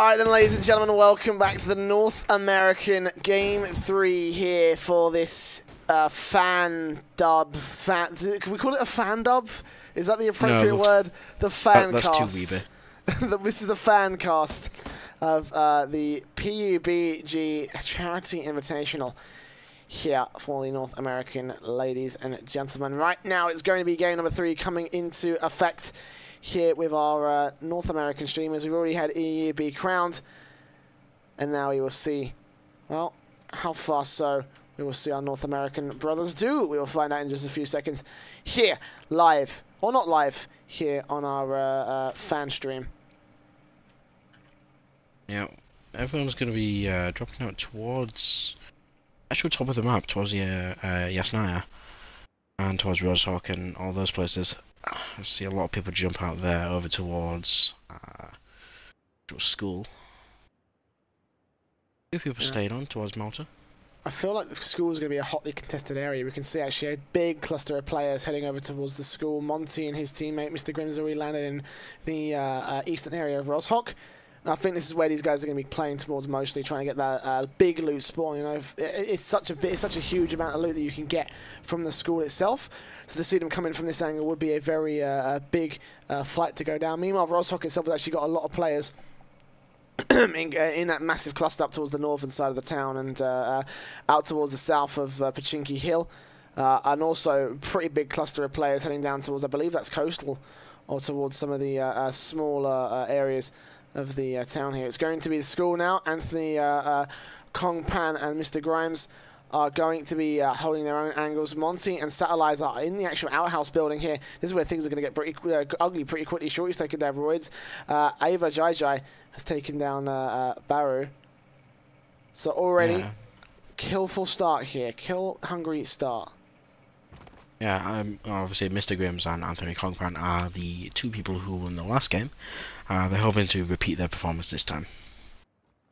Alright then, ladies and gentlemen, welcome back to the North American Game 3 here for this fan dub. Can we call it a fan dub? Is that the appropriate word? The Fancast. That's too weeby. This is the Fancast of the PUBG Charity Invitational here for the North American ladies and gentlemen. Right now, it's going to be game number 3 coming into effect here with our North American streamers. We've already had EU be crowned, and now we will see, well, how far so we will see our North American brothers do. We will find out in just a few seconds here, live, or not live, here on our fan stream. Yeah, everyone's going to be dropping out towards, actually top of the map, towards the Yasnaya, and towards Rosehawk and all those places. I see a lot of people jump out there over towards school. A few people staying on towards Malta. I feel like the school is going to be a hotly contested area. We can see actually a big cluster of players heading over towards the school. Monty and his teammate, Mr. Grimm's, already landed in the eastern area of Rosehawk. And I think this is where these guys are going to be playing towards mostly, trying to get that big loot spawn. You know, it's such a huge amount of loot that you can get from the school itself. So to see them come in from this angle would be a very big fight to go down. Meanwhile, Rosehawk itself has actually got a lot of players in that massive cluster up towards the northern side of the town and out towards the south of Pachinki Hill. And also a pretty big cluster of players heading down towards, I believe that's Coastal, or towards some of the smaller areas of the town here. It's going to be the school now. Anthony Kong Pan and Mr. Grimes are going to be holding their own angles. Monty and Satellites are in the actual outhouse building here. This is where things are going to get pretty ugly pretty quickly. Shorty's taken down Roids. Ava Jai has taken down Baru. So already, killful start here. Kill hungry start. Yeah, obviously Mr. Grims and Anthony Kongpan are the two people who won the last game. They're hoping to repeat their performance this time.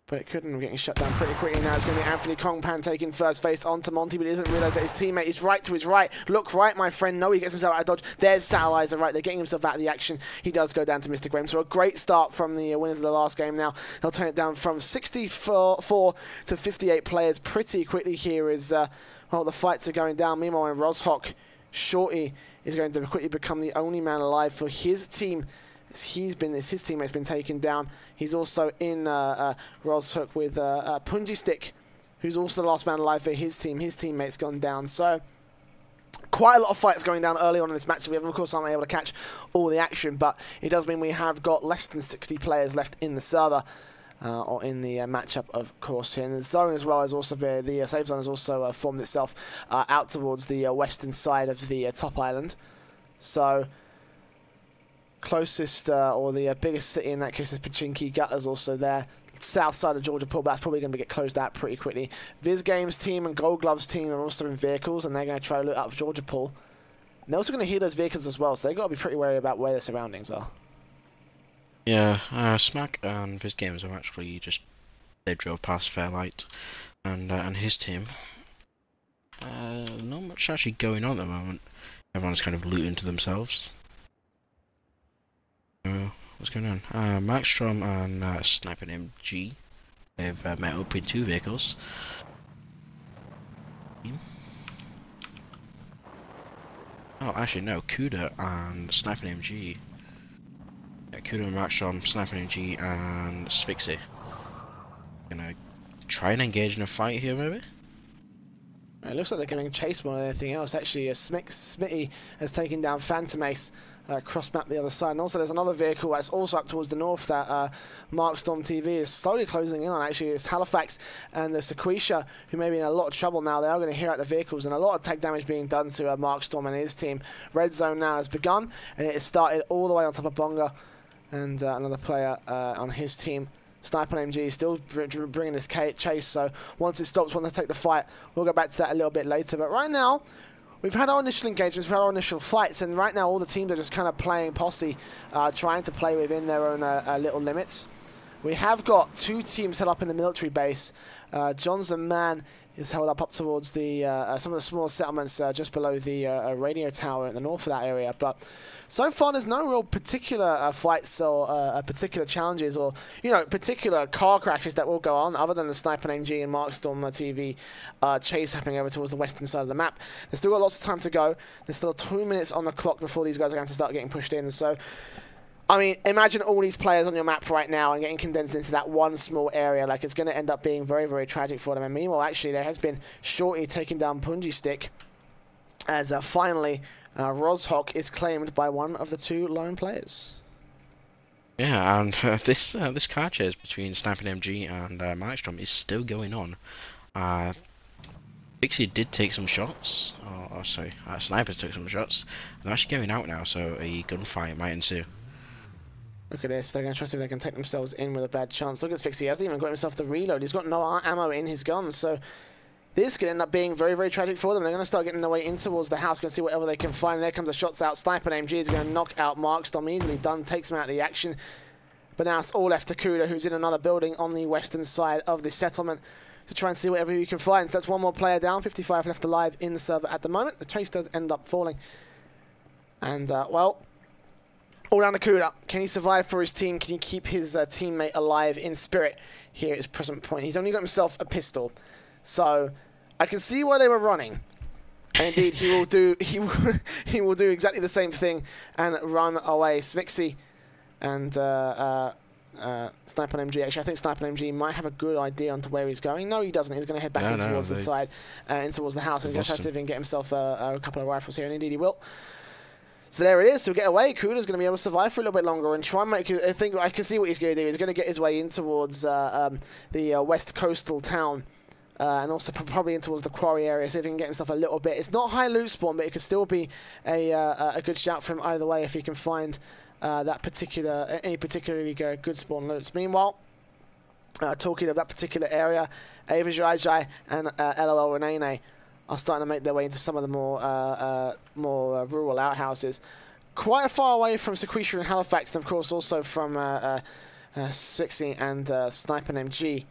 But it couldn't. We're getting shut down pretty quickly now. It's going to be Anthony Kongpan taking first face onto Monty, but he doesn't realise that his teammate is right to his right. Look right, my friend. No, he gets himself out of dodge. There's Satellizer right. They're getting himself out of the action. He does go down to Mr. Grimm. So a great start from the winners of the last game now. They'll turn it down from 64 to 58 players pretty quickly here as, well, the fights are going down. Meanwhile, in Rosehawk, Shorty is going to quickly become the only man alive for his team. His teammate's been taken down. He's also in Rosehawk with Punji Stick, who's also the last man alive for his team. His teammate's gone down. So quite a lot of fights going down early on in this match. We have, of course, aren't able to catch all the action, but it does mean we have got less than 60 players left in the server. Or in the matchup, of course, here. And the zone as well as also the safe zone has also formed itself out towards the western side of the top island. So closest or the biggest city in that case is Pachinki. Gutter's also there. South side of Georgia Pool, that's probably going to get closed out pretty quickly. Viz Games team and Gold Gloves team are also in vehicles, and they're going to try to loot up Georgia Pool. And they're also going to heal those vehicles as well, so they've got to be pretty wary about where their surroundings are. Yeah, Smack and Viz Games have actually they drove past Fairlight and his team. Not much actually going on at the moment. Everyone's kind of looting to themselves. What's going on? Maxstrom and Sniper named G, they've met up in 2 vehicles. Oh, actually no, Kuda and Sniper named G. Yeah, Kuda and Maxstrom, Sniper named G, and Sphyxy. Gonna try and engage in a fight here, maybe? It looks like they're getting chased more than anything else. Actually, Smitty has taken down Phantom Ace, cross-map the other side. And also there's another vehicle that's also up towards the north that Markstorm TV is slowly closing in on. Actually, it's Halifax and the Sequisha, who may be in a lot of trouble now. They are going to hear out the vehicles, and a lot of tech damage being done to Markstorm and his team. Red Zone now has begun, and it has started all the way on top of Bonga, and another player on his team. Sniper MG is still bringing this chase, so once it stops, once they take the fight, we'll go back to that a little bit later. But right now, we've had our initial engagements, we've had our initial fights, and right now all the teams are just kind of playing posse, trying to play within their own little limits. We have got 2 teams set up in the military base. Johnson Man is held up towards the some of the smaller settlements just below the radio tower in the north of that area. But so far, there's no real particular fights or particular challenges or particular car crashes that will go on, other than the Sniper MG and Markstorm TV chase happening over towards the western side of the map. There's still got lots of time to go. There's still 2 minutes on the clock before these guys are going to start getting pushed in. So, I mean, imagine all these players on your map right now and getting condensed into that one small area. Like, it's going to end up being very, very tragic for them. And meanwhile, actually, there has been Shorty taking down Punji Stick as finally Rozhok is claimed by one of the 2 lone players. Yeah, and this car chase between Sniper MG and Markstrom is still going on. Pixie did take some shots, sorry, Snipers took some shots. They're actually going out now, so a gunfight might ensue. Look at this, they're going to try to see if they can take themselves in with a bad chance. Look at Fixie, he hasn't even got himself the reload. He's got no ammo in his gun, so this could end up being very, very tragic for them. They're going to start getting their way in towards the house, going to see whatever they can find. There comes the shots out. Sniper MG is going to knock out Markstorm, easily done, takes him out of the action. But now it's all left to Kuda, who's in another building on the western side of the settlement, to try and see whatever he can find. So that's one more player down, 55 left alive in the server at the moment. The chase does end up falling. And, well, all down to Kuda. Can he survive for his team? Can he keep his teammate alive in spirit here at his present point? He's only got himself a pistol. So I can see why they were running. And indeed, he will do exactly the same thing and run away. Svixi and Sniper MG. Actually, I think Sniper MG might have a good idea onto where he's going. No, he doesn't. He's going to head back in towards the side, in towards the house, and try to see if he can get himself a couple of rifles here. And indeed, he will. So there it is. So we get away. Kuda's going to be able to survive for a little bit longer and try and make. I think I can see what he's going to do. He's going to get his way in towards the west coastal town. And also probably in towards the quarry area, see if he can get himself a little bit. It's not high loot spawn, but it could still be a good shout for him either way if he can find any particularly good spawn loots. Meanwhile, talking of that particular area, Ava Jai and LOL Renene are starting to make their way into some of the more rural outhouses. Quite far away from Sequisha and Halifax, and of course also from Sixie and Sniper MG.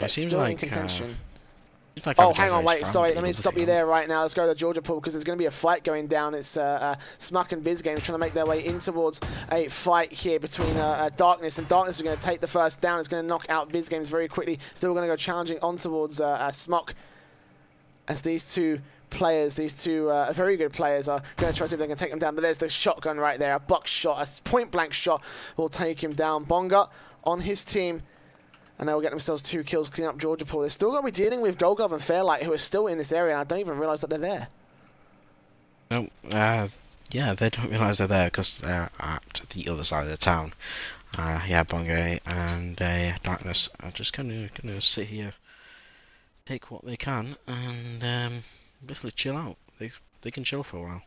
It seems still like in contention. Oh, hang on, wait, sorry, let me stop you there right now. Let's go to Georgia Pool because there's going to be a fight going down. It's Smuck and Biz Games trying to make their way in towards a fight here between Darkness, and Darkness is going to take the first down. It's going to knock out Biz Games very quickly. Still going to go challenging on towards Smuck, as these 2 players, these 2 very good players, are going to try to see if they can take them down. But there's the shotgun right there, a buckshot, a point-blank shot will take him down. Bonga on his team. And they will get themselves 2 kills cleaning up Georgia Pool. They're still going to be dealing with Golgov and Fairlight, who are still in this area. And I don't even realise that they're there. No, yeah, they don't realise they're there because they're at the other side of the town. Yeah, Bonga and Darkness are just going to sit here, take what they can, and basically chill out. They can chill for a while.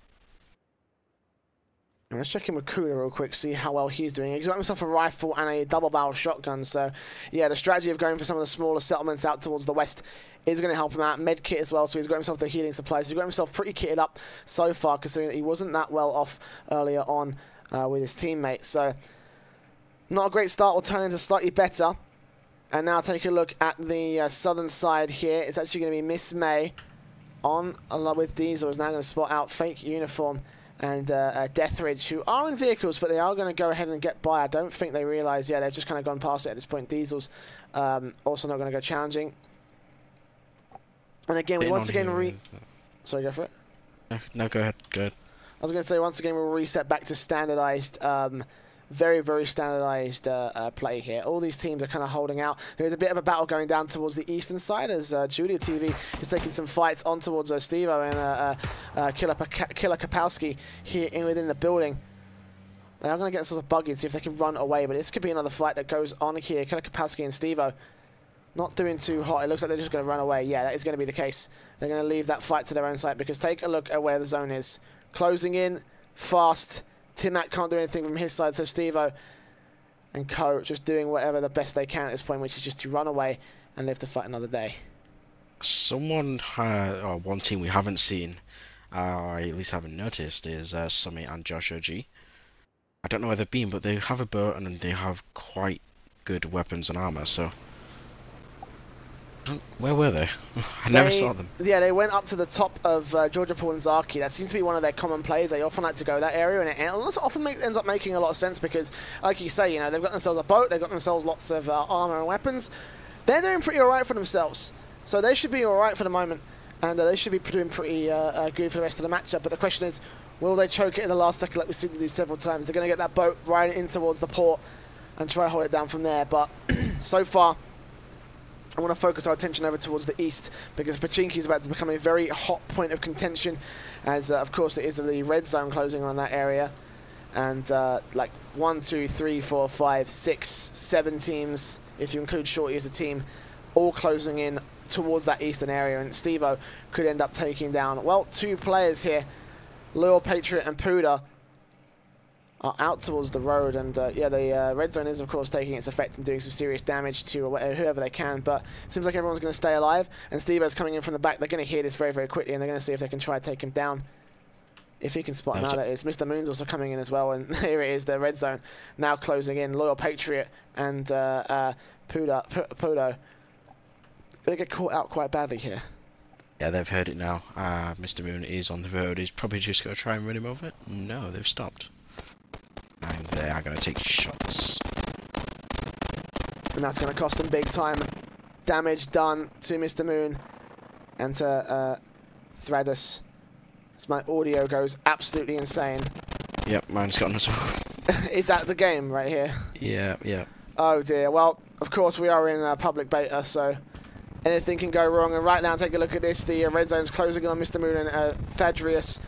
Let's check in with Kuda real quick, see how well he's doing. He's got himself a rifle and a double-barrel shotgun, so yeah, the strategy of going for some of the smaller settlements out towards the west is going to help him out. Medkit as well, so he's got himself the healing supplies. He's got himself pretty kitted up so far, considering that he wasn't that well off earlier on with his teammates. So not a great start, will turn into slightly better. And now take a look at the southern side here. It's actually going to be Miss May on, along with Diesel, is now going to spot out Fake Uniform and Deathridge, who are in vehicles, but they are going to go ahead and get by. I don't think they realise, yeah, they've just kind of gone past it at this point. Diesel's also not going to go challenging. And again, we once again sorry, go for it. No, go ahead, go ahead. I was going to say, once again, we'll reset back to standardised, very, very standardised play here. All these teams are kind of holding out. There is a bit of a battle going down towards the eastern side as Julia TV is taking some fights on towards Stevo and Killer Kapowski here within the building. They are going to get themselves a buggy and see if they can run away, but this could be another fight that goes on here. Killer Kapowski and Stevo not doing too hot. It looks like they're just going to run away. Yeah, that is going to be the case. They're going to leave that fight to their own side, because take a look at where the zone is. Closing in fast. Timac can't do anything from his side, so Stevo and Co just doing whatever the best they can at this point, which is just to run away and live to fight another day. Someone, or one team we haven't seen, or at least haven't noticed, is Summit and Joshua G. I don't know where they've been, but they have a boat and they have quite good weapons and armor, so... Where were they? I never saw them. Yeah, they went up to the top of Georgia Pool and Zaki. That seems to be one of their common plays. They often like to go that area, and it often ends up making a lot of sense because, like you say, you know, they've got themselves a boat, they've got themselves lots of armor and weapons. They're doing pretty alright for themselves, so they should be alright for the moment, and they should be doing pretty good for the rest of the matchup. But the question is, will they choke it in the last second like we've seen them do several times? They're going to get that boat right in towards the port and try to hold it down from there, but so far, I want to focus our attention over towards the east because Pachinki is about to become a very hot point of contention, as of course it is of the red zone closing on that area, and like 1, 2, 3, 4, 5, 6, 7 teams, if you include Shorty as a team, all closing in towards that eastern area, and Stevo could end up taking down, well, 2 players here. Loyal Patriot and Puda are out towards the road, and yeah, the red zone is of course taking its effect and doing some serious damage to whoever they can, but it seems like everyone's going to stay alive, and Stevo's coming in from the back. They're going to hear this very, very quickly, and they're going to see if they can try to take him down. If he can spot him out, that is. Mr. Moon's also coming in as well, and here it is, the red zone now closing in. Loyal Patriot and Pudo. They get caught out quite badly here. Yeah, they've heard it now. Mr. Moon is on the road. He's probably just going to try and run him over. No, they've stopped. And they are going to take shots. And that's going to cost them big time. Damage done to Mr. Moon and to Threadus. As my audio goes absolutely insane. Yep, mine's gotten as well. Is that the game right here? Yeah, yeah. Oh dear. Well, of course we are in public beta, so anything can go wrong. And right now, take a look at this. The red zone's closing on Mr. Moon and Thadrius,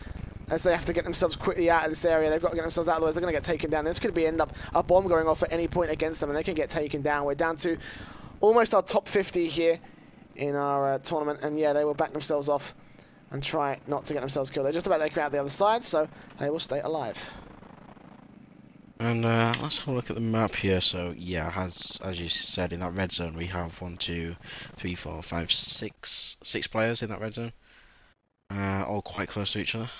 as they have to get themselves quickly out of this area. They've got to get themselves out, otherwise they're going to get taken down. This could end up a bomb going off at any point against them, and they can get taken down. We're down to almost our top 50 here in our tournament, and yeah, they will back themselves off and try not to get themselves killed. They're just about to come out the other side, so they will stay alive. And let's have a look at the map here. So yeah, as you said, in that red zone we have 1, 2, 3, 4, 5, 6 players in that red zone, all quite close to each other.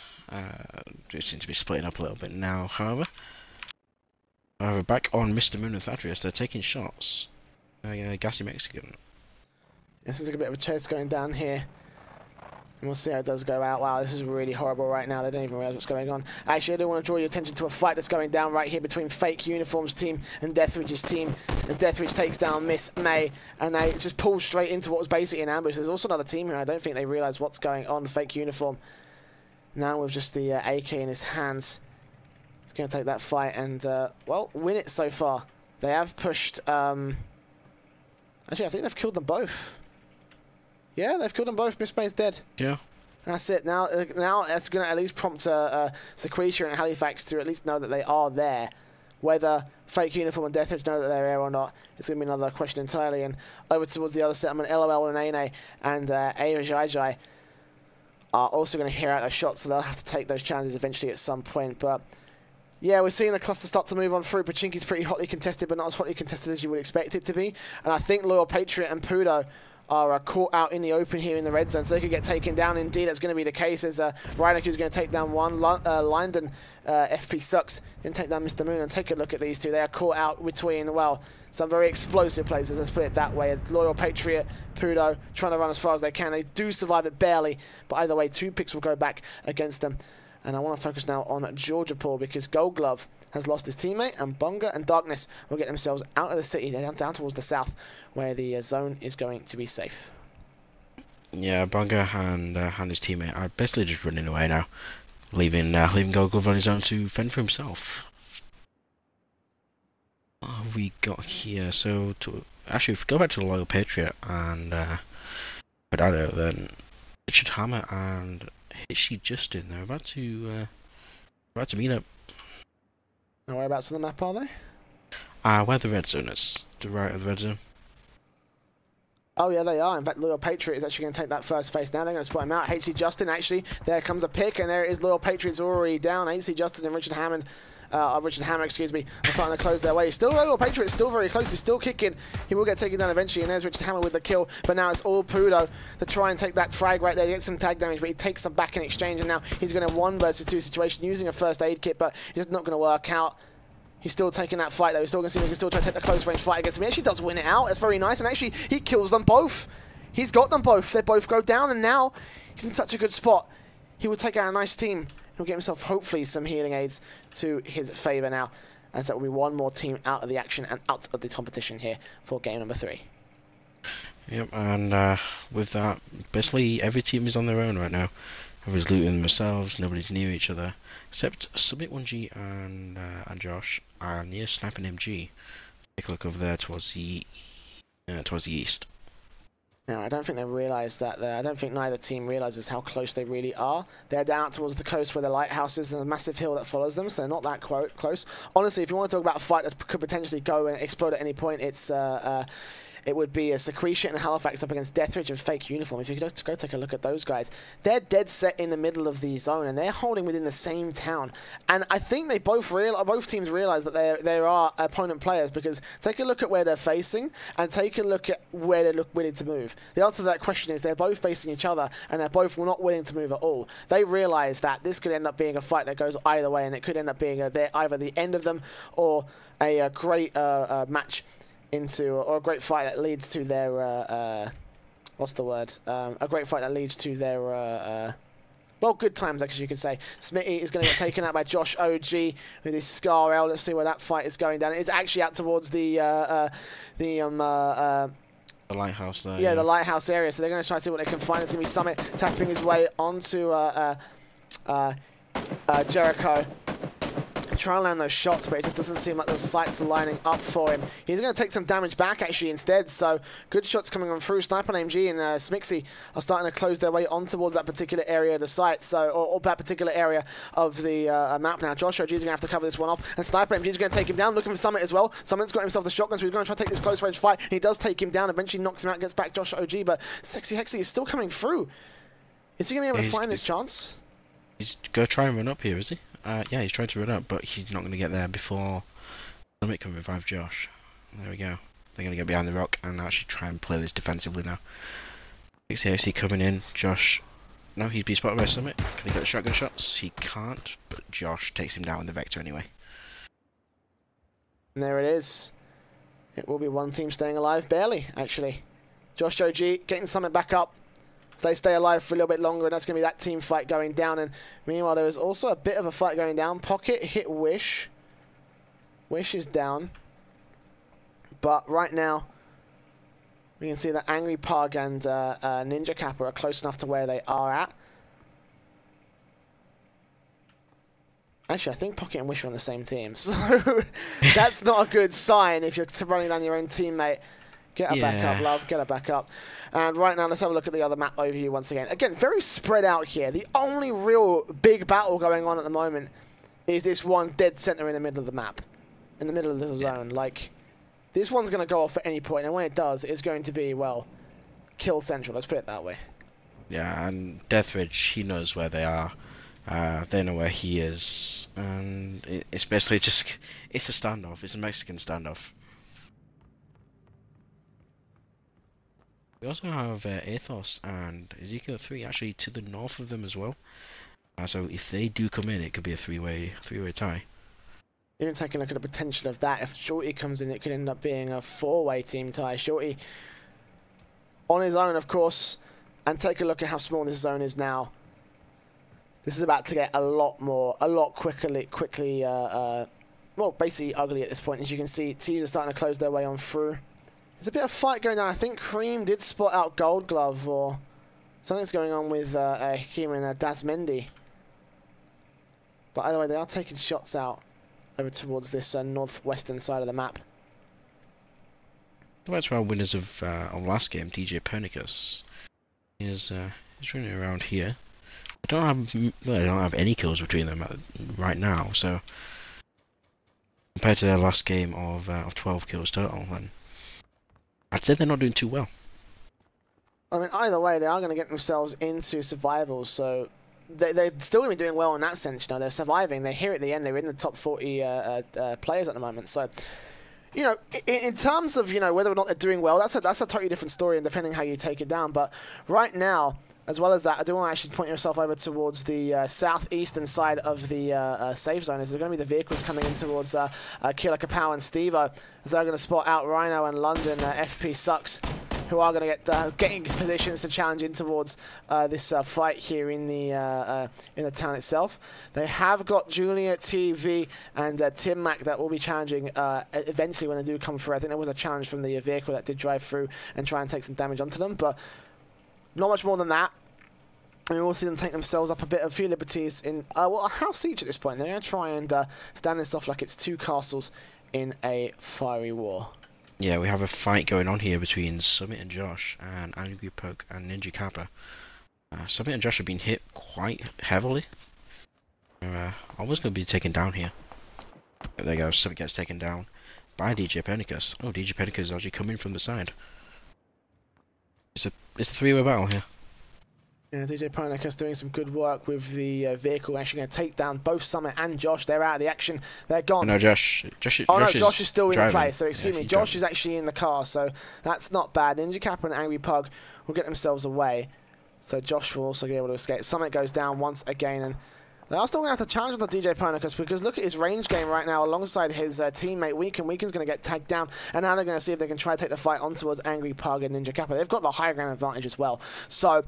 They seem to be splitting up a little bit now, however. Back on Mr. Moon and Thaddeus, they're taking shots. Gassy Mexican. It seems like a bit of a chase going down here. And we'll see how it does go out. Wow, this is really horrible right now. They don't even realize what's going on. Actually, I do want to draw your attention to a fight that's going down right here between Fake Uniforms team and Deathridge's team, as Deathridge takes down Miss May, and they just pull straight into what was basically an ambush. There's also another team here. I don't think they realize what's going on. Fake Uniform now with just the AK in his hands. He's going to take that fight and, well, win it so far. They have pushed... Actually, I think they've killed them both. Yeah, they've killed them both. Miss May's dead. Yeah. That's it. Now that's going to at least prompt Sequetia and Halifax to at least know that they are there. Whether Fake Uniform and Deathridge know that they're there or not, it's going to be another question entirely. And over towards the other settlement, LOL and Nene and Ajai are also going to hear out those shots, so they'll have to take those challenges eventually at some point. But yeah, we're seeing the cluster start to move on through. Pachinki's pretty hotly contested, but not as hotly contested as you would expect it to be. And I think Loyal Patriot and Pudo are caught out in the open here in the red zone, so they could get taken down. Indeed, that's going to be the case, as Reineke is going to take down one. Lyndon, FP Sucks, then take down Mr. Moon. And take a look at these two. They are caught out between, well, some very explosive places, let's put it that way. Loyal Patriot, Pudo, trying to run as far as they can. They do survive it barely, but either way, 2 picks will go back against them. And I want to focus now on Georgia Paul, because Gold Glove has lost his teammate, and Bunga and Darkness will get themselves out of the city, down towards the south, where the zone is going to be safe. Yeah, Bunga and his teammate are basically just running away now, leaving Gold Glove on his own to fend for himself. What have we got here? So, actually, if we go back to the Loyal Patriot and Pedado, then Richard Hammer and Hitchy Justin, they're about to meet up. Now, whereabouts on the map are they? Where the red zone is. To the right of the red zone. Oh, yeah, they are. In fact, Loyal Patriot is actually going to take that first face now. They're going to spot him out. HC Justin, actually, there comes a pick, and there it is. Loyal Patriot's already down. HC Justin and Richard Hammer, are starting to close their way. Still, Loyal Patriot, still very close. He's still kicking. He will get taken down eventually, and there's Richard Hammer with the kill. But now it's all Pudo to try and take that frag right there. He gets some tag damage, but he takes some back in exchange, and now he's going to 1 versus 2 situation using a first aid kit, but it's not going to work out. He's still taking that fight, though. He's still going to see if he can still try to take the close range fight against him. He actually does win it out. It's very nice, and actually, he kills them both. He's got them both. They both go down, and now he's in such a good spot. He will take out a nice team. He'll get himself, hopefully, some healing aids to his favour now, as that will be one more team out of the action and out of the competition here for game number 3. Yep, and with that, basically every team is on their own right now. Everybody's looting themselves, nobody's near each other, except Summit 1G and Josh are near Sniping MG. Take a look over there towards the east. Now, I don't think they realise that. I don't think neither team realises how close they really are. They're down towards the coast where the lighthouse is and a massive hill that follows them, so they're not that close. Honestly, if you want to talk about a fight that could potentially go and explode at any point, it would be a Secretion and Halifax up against Deathridge and Fake Uniform. If you could go take a look at those guys, they're dead set in the middle of the zone and they're holding within the same town. And I think they both teams realise that there are opponent players, because take a look at where they're facing and take a look at where they look willing to move. The answer to that question is they're both facing each other and they're both not willing to move at all. They realise that this could end up being a fight that goes either way, and it could end up being either the end of them or a great match or a great fight that leads to their what's the word? A great fight that leads to their well, good times, actually, you could say. Smitty is going to get taken out by Josh OG with his Scar L. Let's see where that fight is going down. It's actually out towards the lighthouse there. Yeah, the lighthouse area. So they're going to try to see what they can find. It's going to be Summit tapping his way onto Jericho. Trying to land those shots, but it just doesn't seem like the sights are lining up for him. He's going to take some damage back, actually, instead. So good shots coming on through. Sniper MG and Smixy are starting to close their way on towards that particular area of the site, so or that particular area of the map now. Josh OG is going to have to cover this one off, and Sniper MG is going to take him down, looking for Summit as well. Summit's got himself the shotgun, so he's going to try to take this close range fight. He does take him down, eventually knocks him out, gets back Josh OG, but Sexy Hexy is still coming through. Is he going to be able to find this chance? He's going to try and run up here, is he? Yeah, he's trying to run up, but he's not going to get there before Summit can revive Josh. There we go. They're going to get behind the rock and actually try and play this defensively now. XAC coming in. Josh. No, he's been spotted by Summit. Can he get the shotgun shots? He can't, but Josh takes him down with the Vector anyway. And there it is. It will be one team staying alive, barely, actually. Josh OG getting Summit back up. They stay alive for a little bit longer, and that's going to be that team fight going down. And meanwhile, there is also a bit of a fight going down. Pocket hit Wish. Wish is down. But right now, we can see that Angry Pug and Ninja Kappa are close enough to where they are at. Actually, I think Pocket and Wish are on the same team. So that's not a good sign if you're running down your own teammate. Get her back up, love. Get her back up. And right now, let's have a look at the other map overview once again. Again, very spread out here. The only real big battle going on at the moment is this one dead center in the middle of the map. In the middle of the zone. Like, this one's going to go off at any point, and when it does, it's going to be, well, kill central. Let's put it that way. Yeah, and Deathridge, he knows where they are. They know where he is. And it's basically just... It's a standoff. It's a Mexican standoff. We also have Athos and Ezekiel 3 actually to the north of them as well. So if they do come in, it could be a three-way tie. Even taking a look at the potential of that, if Shorty comes in, it could end up being a four-way team tie. Shorty on his own, of course, and take a look at how small this zone is now. This is about to get a lot quickly, well, basically ugly at this point. As you can see, teams are starting to close their way on through. There's a bit of fight going on. I think Cream did spot out Gold Glove, or something's going on with Hakim and Dasmendi. But either way, they are taking shots out over towards this northwestern side of the map. Go back to our winners of last game, DJ Pernicus. He's running around here. I don't have any kills between them right now, so compared to their last game of 12 kills total, then I'd say they're not doing too well. I mean, either way, they are going to get themselves into survival, so they're still going to be doing well in that sense. You know, they're surviving. They're here at the end. They're in the top 40 players at the moment. So, you know, in terms of, you know, whether or not they're doing well, that's a totally different story, and depending how you take it down. But right now, as well as that, I do want to actually point yourself over towards the southeastern side of the safe zone. Is there going to be the vehicles coming in towards Killer Kapow and Stevo, as they're going to spot out Rhino and London. FP sucks. who are going to get getting positions to challenge in towards this fight here in the town itself. They have got Julia TV and Tim Mac that will be challenging eventually when they do come through. I think there was a challenge from the vehicle that did drive through and try and take some damage onto them, but not much more than that. And we will see them take themselves up a few liberties in a house siege at this point. They're going to try and stand this off like it's two castles in a fiery war. Yeah, we have a fight going on here between Summit and Josh, and Angry Pug and Ninja Kappa. Summit and Josh have been hit quite heavily. Almost going to be taken down here. There you go, Summit gets taken down by DJ Penicus. Oh, DJ Penicus is actually coming from the side. It's a three-way battle here. Yeah, DJ Penicus doing some good work with the vehicle. Actually going to take down both Summit and Josh. They're out of the action. They're gone. No, Josh Josh is still in the play. So excuse me, Josh driving. is actually in the car. So that's not bad. Ninja Kappa and Angry Pug will get themselves away. So Josh will also be able to escape. Summit goes down once again, and they are still going to have to challenge the DJ Penicus because look at his range game right now alongside his teammate Weaken. Weaken's going to get tagged down, and now they're going to see if they can try to take the fight on towards Angry Pug and Ninja Kappa. They've got the high ground advantage as well. So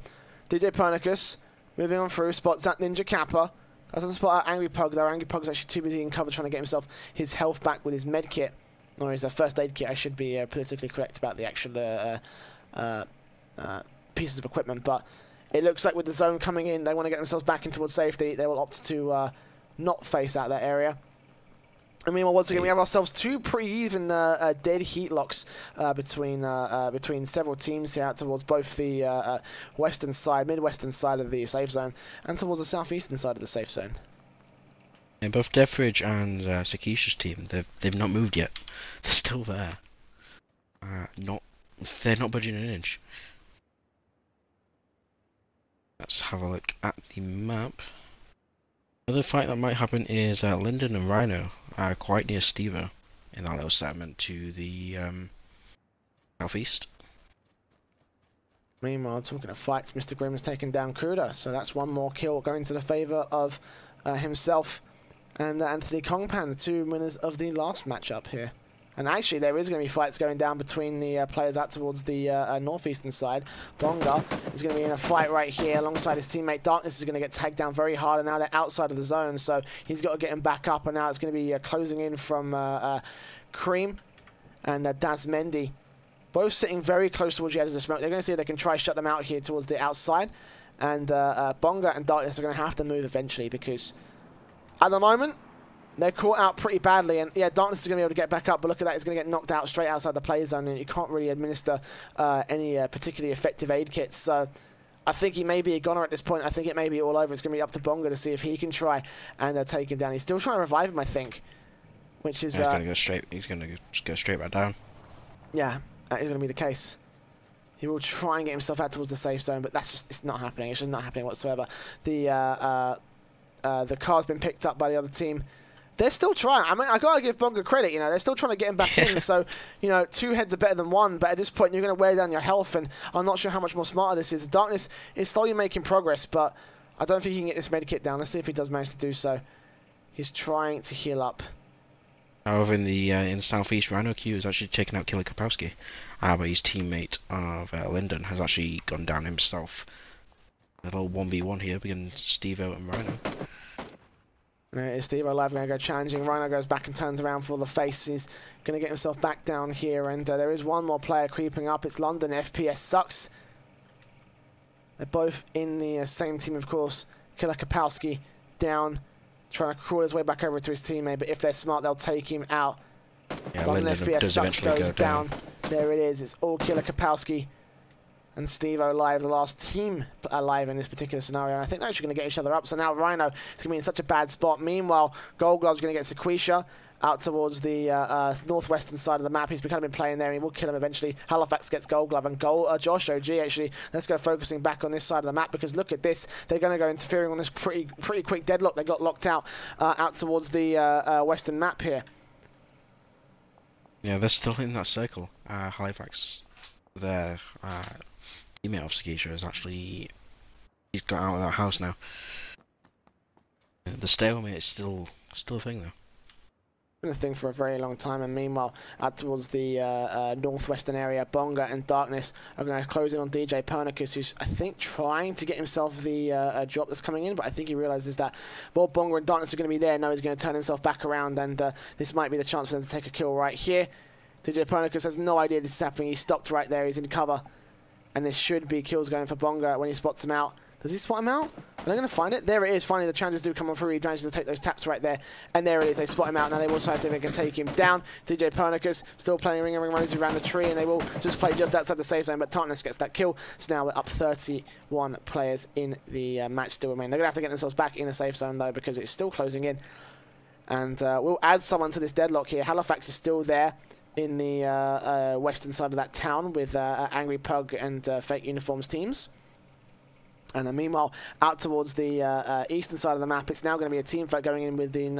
DJ Penicus moving on through, spots that Ninja Kappa. Doesn't spot out Angry Pug though. Angry Pug's actually too busy in cover trying to get himself his health back with his med kit, or his first aid kit. I should be politically correct about the actual pieces of equipment, but it looks like with the zone coming in, they want to get themselves back in towards safety. They will opt to not face out that area. And meanwhile, once again, we have ourselves two pretty even dead heat locks between several teams here out towards both the midwestern side of the safe zone, and towards the southeastern side of the safe zone. Yeah, both Deathridge and Sakisha's team, they've not moved yet. They're still there. They're not budging an inch. Let's have a look at the map. Another fight that might happen is Lyndon and Rhino quite near Stevo in that little segment to the southeast. Meanwhile, talking of fights, Mr. Grimm's taken down Kuda, so that's one more kill going to the favour of himself and Anthony Kongpan, the two winners of the last matchup here. And actually, there is going to be fights going down between the players out towards the northeastern side. Bonga is going to be in a fight right here alongside his teammate. Darkness is going to get tagged down very hard, and now they're outside of the zone, so he's got to get him back up, and now it's going to be closing in from Cream and Daz Mendy. Both sitting very close towards the edge of the smoke. They're going to see if they can try shut them out here towards the outside. And Bonga and Darkness are going to have to move eventually because at the moment, they're caught out pretty badly, and yeah, Darkness is going to be able to get back up, but look at that, he's going to get knocked out straight outside the play zone, and you can't really administer any particularly effective aid kits. So I think he may be a goner at this point. I think it may be all over. It's going to be up to Bonga to see if he can try and take him down. He's still trying to revive him, I think, which is... he's going to go straight. He's going to just go straight back down. Yeah, that is going to be the case. He will try and get himself out towards the safe zone, but that's just—it's not happening. It's just not happening whatsoever. The car's been picked up by the other team. They're still trying. I mean, I gotta give Bonga credit. You know, they're still trying to get him back in. So, you know, two heads are better than one. But at this point, you're going to wear down your health, and I'm not sure how much more smarter this is. Darkness is slowly making progress, but I don't think he can get this med kit down. Let's see if he does manage to do so. He's trying to heal up. However, in the southeast, Rhino Q has actually taken out Killer Kapowski, but his teammate of Lyndon has actually gone down himself. A little 1v1 here between Stevo and Rhino. There it is, Stevo Live going to go challenging. Rhino goes back and turns around for the face. He's going to get himself back down here, and there is one more player creeping up. It's London. FPS sucks. They're both in the same team, of course. Killer Kapowski down, trying to crawl his way back over to his teammate, but if they're smart, they'll take him out. Yeah, London FPS sucks goes down. There it is. It's all Killer Kapowski and Stevo Live, the last team alive in this particular scenario. And I think they're actually going to get each other up. So now Rhino is going to be in such a bad spot. Meanwhile, Gold Glove's going to get Sequisha out towards the northwestern side of the map. He's kind of been playing there, and he will kill him eventually. Halifax gets Gold Glove, and Josh OG actually. Let's go focusing back on this side of the map, because look at this. They're going to go interfering on this pretty quick deadlock. They got locked out towards the western map here. Yeah, they're still in that circle. Halifax, their teammate of Sakisha is actually, he's got out of that house now. The stalemate is still a thing though. been a thing for a very long time, and meanwhile, out towards the northwestern area, Bonga and Darkness are going to close in on DJ Pernicus, who's, I think, trying to get himself the drop that's coming in, but I think he realizes that, well, Bonga and Darkness are going to be there. Now he's going to turn himself back around, and this might be the chance for them to take a kill right here. DJ Pernicus has no idea this is happening. He stopped right there. He's in cover, and there should be kills going for Bonga when he spots him out. Does he spot him out? Are they going to find it? There it is. Finally, the challenges do come on through. He manages to take those taps right there. And there it is. They spot him out. Now they will try to see if they can take him down. DJ Pernicus still playing Ring and Ring Rosy around the tree. And they will just play just outside the safe zone. But Tartness gets that kill. So now we're up 31 players in the match still remain. They're going to have to get themselves back in the safe zone, though, because it's still closing in. And we'll add someone to this deadlock here. Halifax is still there in the western side of that town with Angry Pug and Fake Uniforms teams. And meanwhile, out towards the eastern side of the map, it's now going to be a team fight going in within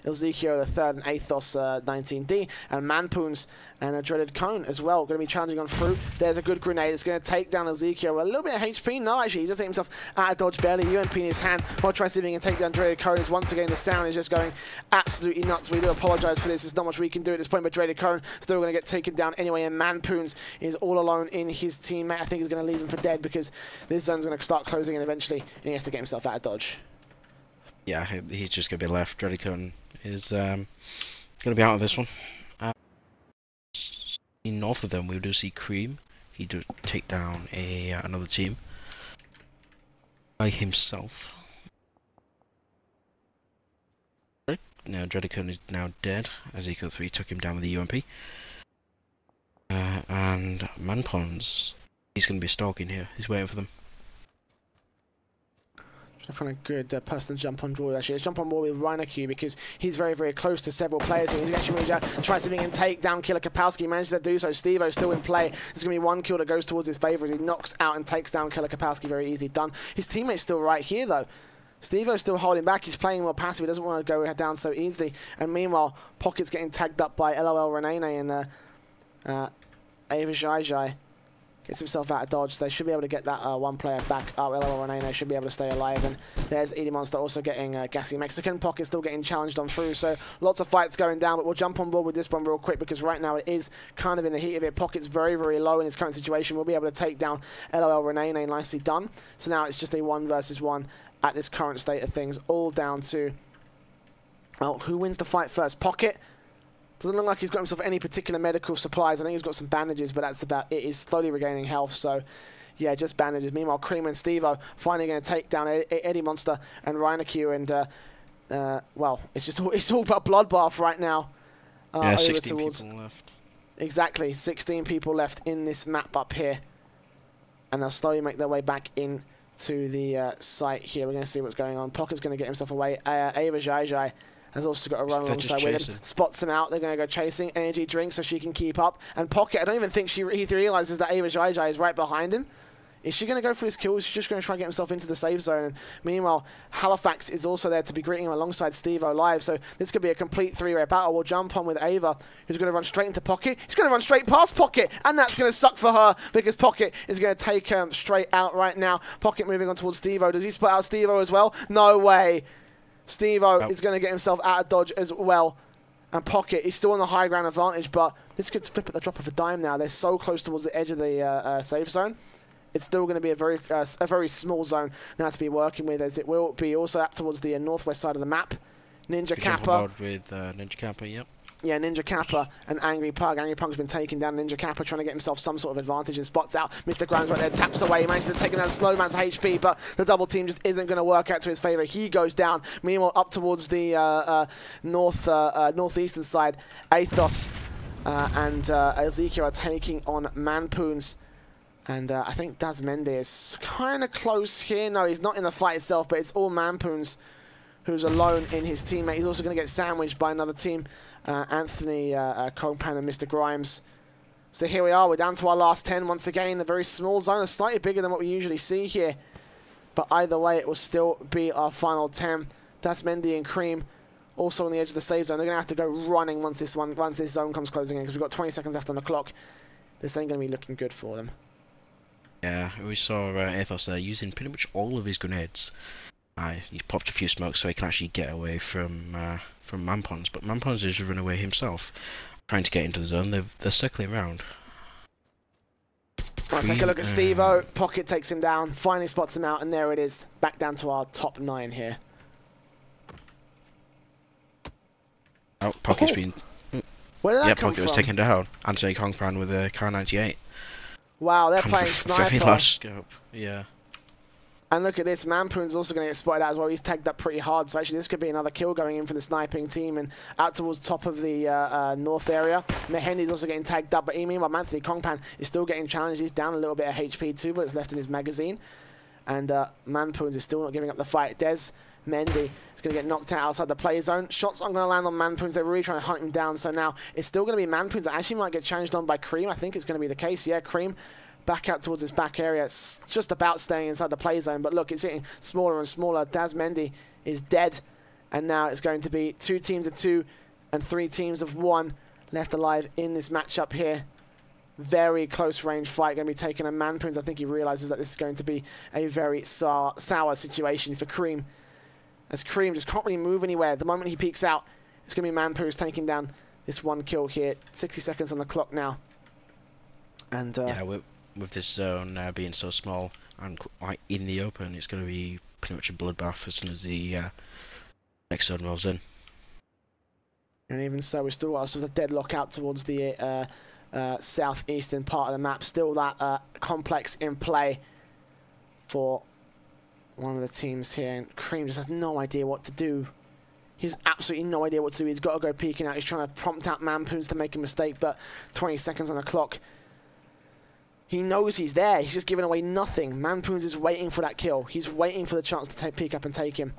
Ilzekio the 3rd and Athos 19D, and Manpoons and a Dreaded Cone as well. Going to be challenging on through. There's a good grenade. It's going to take down Ilzekio. A little bit of HP. No, actually, he just hit himself out of dodge barely. UMP in his hand. While trying to see if he can take down Dreaded Cone. As once again, the sound is just going absolutely nuts. We do apologise for this. There's not much we can do at this point, but Dreaded Cone still going to get taken down anyway, and Manpoons is all alone in his teammate. I think he's going to leave him for dead because this zone's going to start closing in eventually, and he has to get himself out of dodge. Yeah, he's just going to be left. Dreaded Cone is going to be out of this one. North of them, we do see Cream. He do take down another team by himself. Now Dreaded Cone is now dead, as Eco 3 took him down with the UMP. And Manpons, he's going to be stalking here. He's waiting for them. I find a good person to jump on board, actually. Let's jump on board with Reinecke because he's very, very close to several players here. He's actually moved out, tries to take down Killer Kapowski, manages to do so. Steve-O's still in play. There's going to be one kill that goes towards his favour as he knocks out and takes down Killer Kapowski. Very easy done. His teammate's still right here, though. Steve-O's still holding back. He's playing more passive. He doesn't want to go down so easily. And meanwhile, Pocket's getting tagged up by LOL Renene and Ava Jai Jai. Gets himself out of dodge, so they should be able to get that one player back. LOL Renene should be able to stay alive, and there's Edie Monster also getting Gassy Mexican. Pocket still getting challenged on through, so lots of fights going down, but we'll jump on board with this one real quick because right now it is kind of in the heat of it. Pocket's very, very low in his current situation. We'll be able to take down LOL Renene, nicely done. So now it's just a 1 versus 1 at this current state of things, all down to, well, who wins the fight first? Pocket. Doesn't look like he's got himself any particular medical supplies. I think he's got some bandages, but that's about it. He's slowly regaining health, so yeah, just bandages. Meanwhile, Cream and Steve-O finally going to take down Eddie Monster and Reinecke, and well, it's all about bloodbath right now. Yeah, 16 people left. Exactly, 16 people left in this map up here, and they'll slowly make their way back in to the site here. We're going to see what's going on. Pocket's going to get himself away. Ava Jai Jai has also got to run alongside with him. Spots him out. They're going to go chasing. Energy drink so she can keep up. And Pocket, I don't even think he realises that Ava Jai Jai is right behind him. Is she going to go for his kills? She's just going to try and get himself into the safe zone. And meanwhile, Halifax is also there to be greeting him alongside Steve-O live. So this could be a complete 3-way battle. We'll jump on with Ava, who's going to run straight into Pocket. He's going to run straight past Pocket. And that's going to suck for her because Pocket is going to take straight out right now. Pocket moving on towards Steve-O. Does he spot out Steve-O as well? No way. Steve-O is going to get himself out of dodge as well. And Pocket, he's still on the high ground advantage, but this could flip at the drop of a dime now. They're so close towards the edge of the safe zone. It's still going to be a very small zone now to be working with, as it will be also up towards the northwest side of the map. Ninja Kappa. With Ninja Kappa, yep. Yeah, Ninja Kappa and Angry Pug. Angry Pug's been taking down Ninja Kappa, trying to get himself some sort of advantage, and spots out Mr. Grimes right there, taps away, manages to take down slow man's HP, but the double team just isn't going to work out to his favour. He goes down. Meanwhile, up towards the northeastern side, Athos and Ezekiel are taking on Manpoons. And I think Daz Mende is kind of close here. No, he's not in the fight itself, but it's all Manpoons who's alone in his teammate. He's also going to get sandwiched by another team, Anthony Copan and Mr. Grimes. So here we are. We're down to our last 10 once again. A very small zone, slightly bigger than what we usually see here. But either way, it will still be our final 10. Daz Mende and Cream also on the edge of the save zone. They're going to have to go running once this zone comes closing in, because we've got 20 seconds left on the clock. This ain't going to be looking good for them. Yeah, we saw Athos there using pretty much all of his grenades. He's popped a few smokes so he can actually get away from Manpons, but Manpons has run away himself, trying to get into the zone. They're circling around. Right, take a look at Steve-O. Pocket takes him down, finally spots him out, and there it is. Back down to our top 9 here. Oh, Pocket's been... Where did that come Pocket from? was taken down. Anthony Kongpan with a Car 98. Wow, they're playing sniper. Very large scope, yeah. And look at this, Manpoon's also going to get spotted out as well. He's tagged up pretty hard, so actually this could be another kill going in for the sniping team and out towards top of the north area. Mehendi's also getting tagged up, but meanwhile Anthony Kongpan is still getting challenged. He's down a little bit of HP too, but it's left in his magazine. And Manpoons is still not giving up the fight. Des Mendy is going to get knocked out outside the play zone. Shots aren't going to land on Manpoons. They're really trying to hunt him down, so now it's still going to be Manpoons that actually might get challenged on by Cream. I think it's going to be the case. Yeah, Cream back out towards his back area. It's just about staying inside the play zone, but look, it's getting smaller and smaller. Daz Mendy is dead, and now it's going to be 2 teams of 2 and 3 teams of 1 left alive in this matchup here. Very close range fight going to be taken, and Manpoons, I think he realizes that this is going to be a very sour situation for Cream, as Cream just can't really move anywhere. The moment he peeks out, it's going to be Manpoons taking down this 1 kill here. 60 seconds on the clock now. And yeah, with this zone being so small and quite in the open, it's going to be pretty much a bloodbath as soon as the next zone rolls in. And even so, we've still got sort of a deadlock out towards the southeastern part of the map. Still that complex in play for one of the teams here. And Cream just has no idea what to do. He's absolutely no idea what to do. He's got to go peeking out. He's trying to prompt out Manpoons to make a mistake, but 20 seconds on the clock. He knows he's there. He's just giving away nothing. Manpoons is waiting for that kill. He's waiting for the chance to peek up and take him.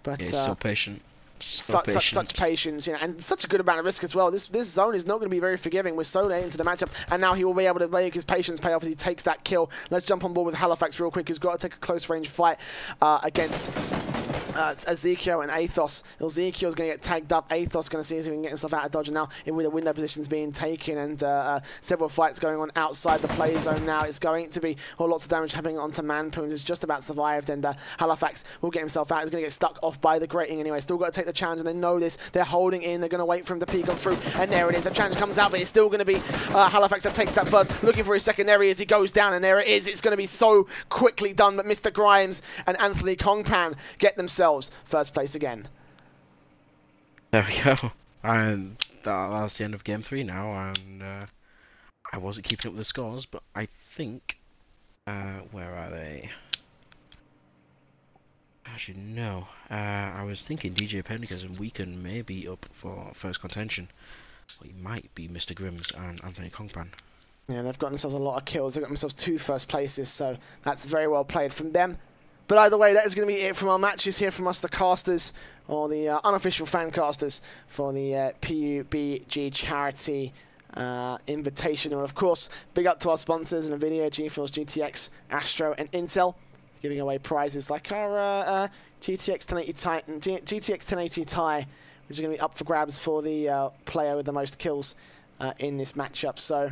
But yeah, he's so patient. Such patience, you know, and such a good amount of risk as well. This zone is not going to be very forgiving. We're so late into the matchup, and now he will be able to make his patience pay off as he takes that kill. Let's jump on board with Halifax real quick, who's got to take a close range fight against Ezekiel and Athos. Ezekiel's going to get tagged up. Athos going to see if he can get himself out of dodge. And now with the window positions being taken and several fights going on outside the play zone now, it's going to be lots of damage happening onto Manpoons, who's just about survived, and Halifax will get himself out. He's going to get stuck off by the grating anyway. Still got to take the challenge, and they know this. They're holding in. They're going to wait for him to peek on through, and there it is. The challenge comes out, but it's still going to be Halifax that takes that first, looking for his secondary as he goes down, and there it is. It's going to be so quickly done, but Mr. Grimes and Anthony Kongpan get themselves first place again. There we go. And that's the end of game 3 now, and I wasn't keeping up with the scores, but I think where are they? Actually, no. I was thinking DJ Pennicus and Weekend may be up for first contention. Well, it might be Mr. Grims and Anthony Kongpan. Yeah, they've got themselves a lot of kills. They've got themselves 2 first places, so that's very well played from them. But either way, that is going to be it from our matches here from us, the casters, or the unofficial fan casters for the PUBG charity Invitational. Of course, big up to our sponsors, NVIDIA, GeForce GTX, Astro, and Intel, giving away prizes like our GTX 1080 Ti, which is going to be up for grabs for the player with the most kills in this matchup. So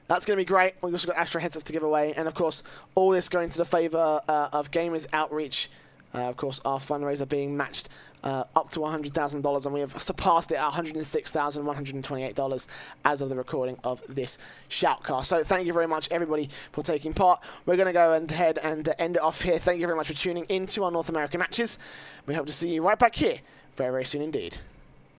that's going to be great. We've also got Astro headsets to give away. And, of course, all this going to the favour of Gamers Outreach. Of course, our fundraiser being matched up to $100,000. And we have surpassed it at $106,128 as of the recording of this shoutcast. So thank you very much, everybody, for taking part. We're going to go ahead and end it off here. Thank you very much for tuning into our North American matches. We hope to see you right back here very, very soon indeed.